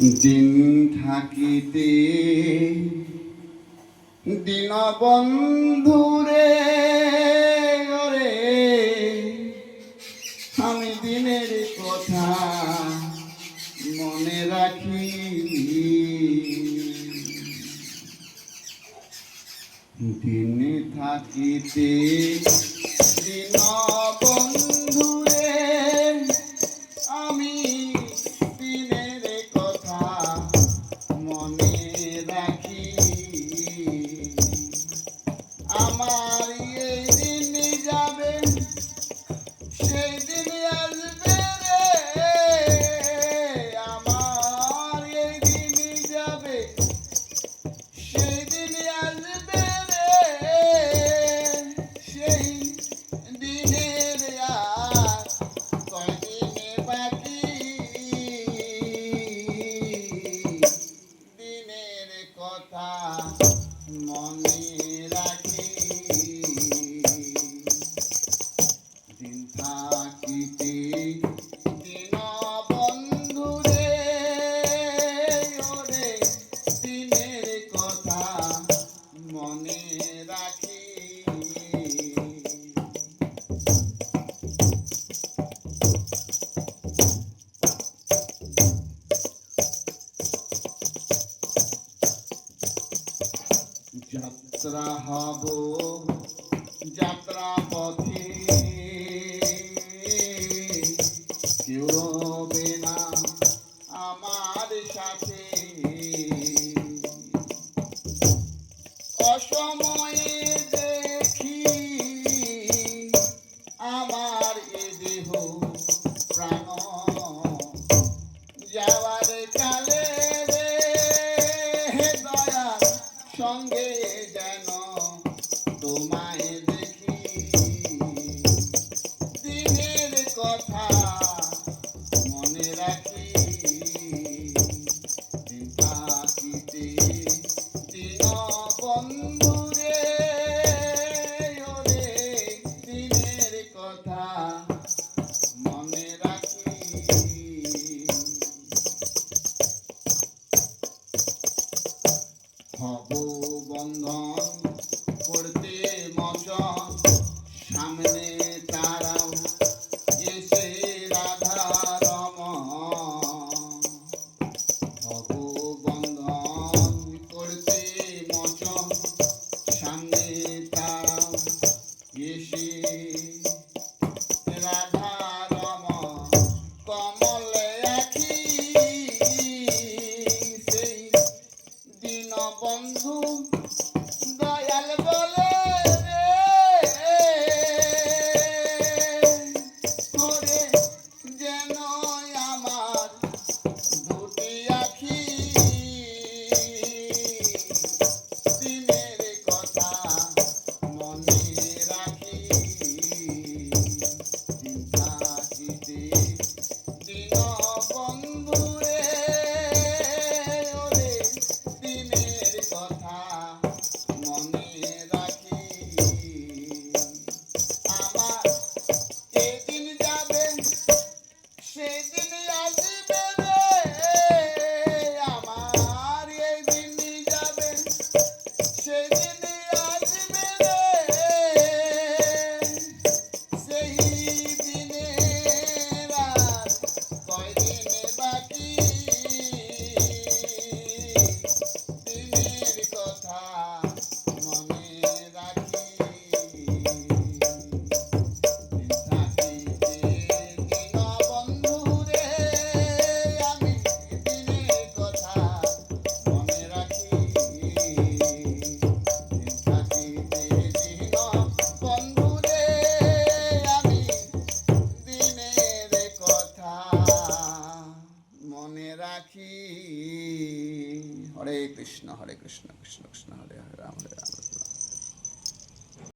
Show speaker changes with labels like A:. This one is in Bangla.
A: দিন থাকিতে দীনবন্ধুরে ওরে আমি দিনের কথা মনে রাখি। দিন থাকিতে দীনবন্ধুরে আমি দিনের কথা মনে রাখি। আমার এই দিন যাবে সেই দিন আসবে রে, আমার এই দিন যাবে সেই দিন আসবে রে, সেই দিনের আর কয়দিন বাকি। দিনের কথা মনে রাখি। দিন থাকিতে দীনবন্ধুরে ওরে দিনের কথা মনে রাখি। যাত্রা হব যাত্রা পথে কেউ রবে না আমার সাথে। অসময়ে দেখি আমার এ দেহ প্রাণ যাওয়ার কালে রে দয়ার সঙ্গে যেন তোমায় দেখি। দিনের কথা মনে রাখি। দিন থাকিতে দীনবন্ধুরে ওরে দিনের কথা মনে রাখি। হব বন্ধন করতে মচন সামনে তারাও এসে রাধা রমন। হব বন্ধন করতে মচন সামনে তারাও এসে রাধা রমন। কমলে আখি সেই দীনবন্ধু দয়াল বলে রে ওরে যেন আমার দুটি আখি। দিনের কথা মনে রাখি। দিন থাকিতে দীনবন্ধুরে ওরে দিনের কথা মনে রাখি। আমার যেদিন যাবে সেদিন আসবে রে, আমার এই দিন যাবে সেদিন আসবে রে, সেই দিনের আর কয়দিন বাকি। দিনের কথা মনে রাখি। দিন থাকিতে দীনবন্ধুরে আমি দিনের কথা মনে রাখি। দিন থাকিতে দীনবন্ধুরে আমি দিনের কথা মনে রাখি। হরে কৃষ্ণ কৃষ্ণ কৃষ্ণ হরে হরে রাম হরে রাম।